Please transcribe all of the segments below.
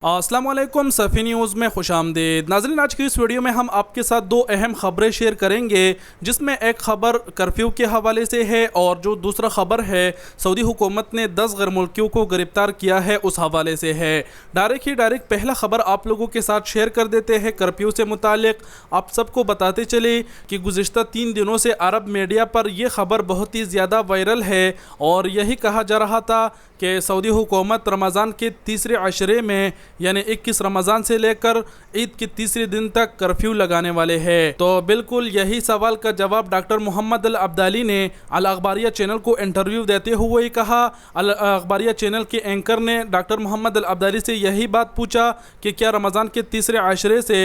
अस्सलाम वालेकुम सफ़ी न्यूज़ में खुश आमदीद। नाज़रीन, आज की इस वीडियो में हम आपके साथ दो अहम ख़बरें शेयर करेंगे, जिसमें एक ख़बर कर्फ्यू के हवाले से है और जो दूसरा ख़बर है सऊदी हुकूमत ने 10 गैर मुल्कियों को गिरफ़्तार किया है, उस हवाले से है। डायरेक्ट पहला ख़बर आप लोगों के साथ शेयर कर देते हैं कर्फ्यू से मुतालिक। आप सबको बताते चले कि गुज़िश्ता 3 दिनों से अरब मीडिया पर यह ख़बर बहुत ही ज़्यादा वायरल है और यही कहा जा रहा था कि सऊदी हुकूमत रमज़ान के तीसरे अशरे में यानी 21 रमज़ान से लेकर ईद के तीसरे दिन तक कर्फ्यू लगाने वाले हैं। तो बिल्कुल यही सवाल का जवाब डॉक्टर मोहम्मद अल अब्दाली ने अल अखबारिया चैनल को इंटरव्यू देते हुए कहा। अल अखबारिया चैनल के एंकर ने डॉक्टर मोहम्मद अल अब्दाली से यही बात पूछा कि क्या रमज़ान के तीसरे अशरे से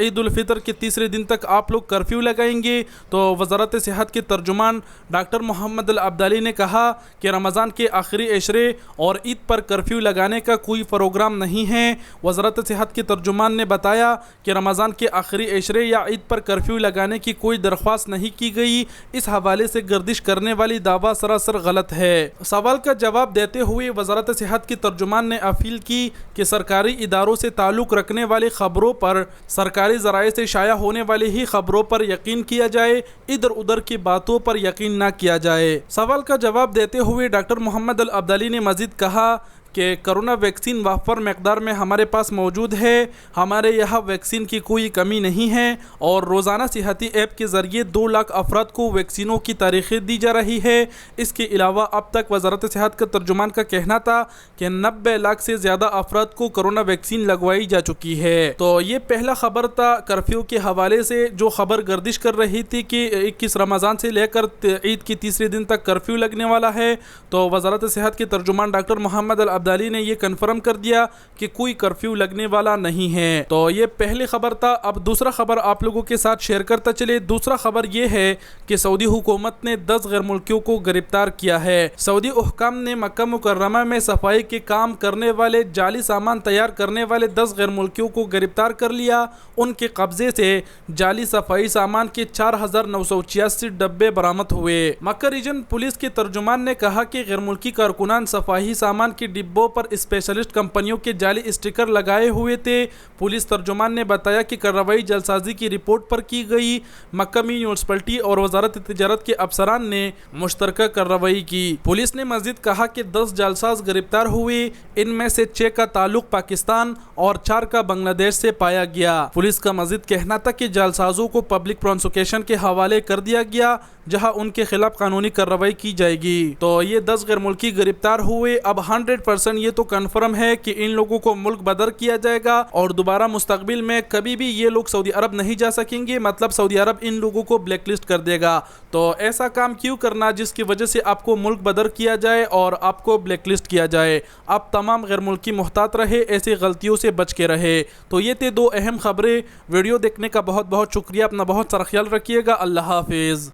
ईद उल फितर के तीसरे दिन तक आप लोग कर्फ्यू लगाएंगे। तो वज़ारत सेहत के तर्जुमान डॉक्टर मोहम्मद अल अब्दाली ने कहा कि रमज़ान के आखिरी अशरे और ईद पर कर्फ्यू लगाने का कोई प्रोग्राम नहीं है। वज़ारत सेहत के तर्जुमान ने बताया कि रमज़ान के आखिरी अशरे या ईद पर कर्फ्यू लगाने की कोई दरख्वास्त नहीं की गई। इस हवाले से गर्दिश करने वाली दावा सरासर गलत है। सवाल का जवाब देते हुए वज़ारत सेहत के तर्जुमान ने अपील की कि सरकारी इदारों से ताल्लुक़ रखने वाली ख़बरों पर, सरकारी ज़राए से शाया होने वाली ही ख़बरों पर यकीन किया जाए, इधर उधर की बातों पर यकीन न किया जाए। सवाल का जवाब देते हुए डॉक्टर मोहम्मद अल अब्दाली ने मज़ीद कहा कि कोरोना वैक्सीन वाफर मकदार में हमारे पास मौजूद है। हमारे यहाँ वैक्सीन की कोई कमी नहीं है और रोज़ाना सेहती ऐप के ज़रिए 2 लाख अफराद को वैक्सीनों की तारीखें दी जा रही है। इसके अलावा अब तक वज़ारत सेहत का तर्जुमान का कहना था कि 90 लाख से ज़्यादा अफराद को कोरोना वैक्सीन लगवाई जा चुकी है। तो ये पहला ख़बर था कर्फ्यू के हवाले से, जो ख़बर गर्दिश कर रही थी कि 21 रमज़ान से लेकर ईद के तीसरे दिन तक कर्फ्यू लगने वाला है। तो वज़ारत सेहत के तर्जुमान डॉक्टर मोहम्मद अल अब्दाली ने यह कन्फर्म कर दिया कि कोई कर्फ्यू लगने वाला नहीं है। तो ये पहली खबर था। अब दूसरा खबर आप लोगों के साथ शेयर करता चले। दूसरा खबर ये है कि सऊदी हुकूमत ने 10 गैर मुल्कियों को गिरफ्तार किया है। सऊदी हुक्काम ने मक्का मुकर्रमा में सफाई के काम करने वाले जाली सामान तैयार करने वाले 10 गैर मुल्कियों को गिरफ्तार कर लिया। उनके कब्जे से जाली सफाई सामान के 4986 डब्बे बरामद हुए। मक्का रीजन पुलिस के तर्जुमान ने कहा कि गैर मुल्की कारकुनान सफाई सामान के डिब्बों पर स्पेशलिस्ट कंपनियों के जाली स्टिकर लगाए हुए थे। पुलिस तर्जुमान ने बताया कि कार्रवाई जलसाजी की रिपोर्ट पर की गई। मक्का म्यूनिसिपलिटी और वजारत तिजारत के अफसरान ने मुश्तरका कार्रवाई की। पुलिस ने मजीद कहा कि 10 जालसाज गिरफ्तार हुए। इनमें से 6 का ताल्लुक पाकिस्तान और 4 का बांग्लादेश से पाया गया। पुलिस का मजीद कहना था कि जालसाजों को पब्लिक प्रोसिक्यूशन के हवाले कर दिया गया, जहां उनके खिलाफ कानूनी कार्रवाई की जाएगी। तो ये 10 गैर मुल्की गिरफ्तार हुए। अब 100% ये तो कंफर्म है कि इन लोगों को मुल्क बदर किया जाएगा और दोबारा मुस्तकबिल में कभी भी ये लोग सऊदी अरब नहीं जा सकेंगे। मतलब सऊदी अरब इन लोगों को ब्लैक लिस्ट कर देगा। तो ऐसा काम क्यों करना जिसकी वजह से आपको मुल्क बदर किया जाए और आपको ब्लैक लिस्ट किया जाए। आप तमाम गैर मुल्की मुहतात रहे, ऐसी गलतियों से बच के रहे। तो ये थे 2 अहम खबरें। वीडियो देखने का बहुत बहुत शुक्रिया। अपना बहुत सारा ख्याल रखिएगा। अल्लाह हाफिज़।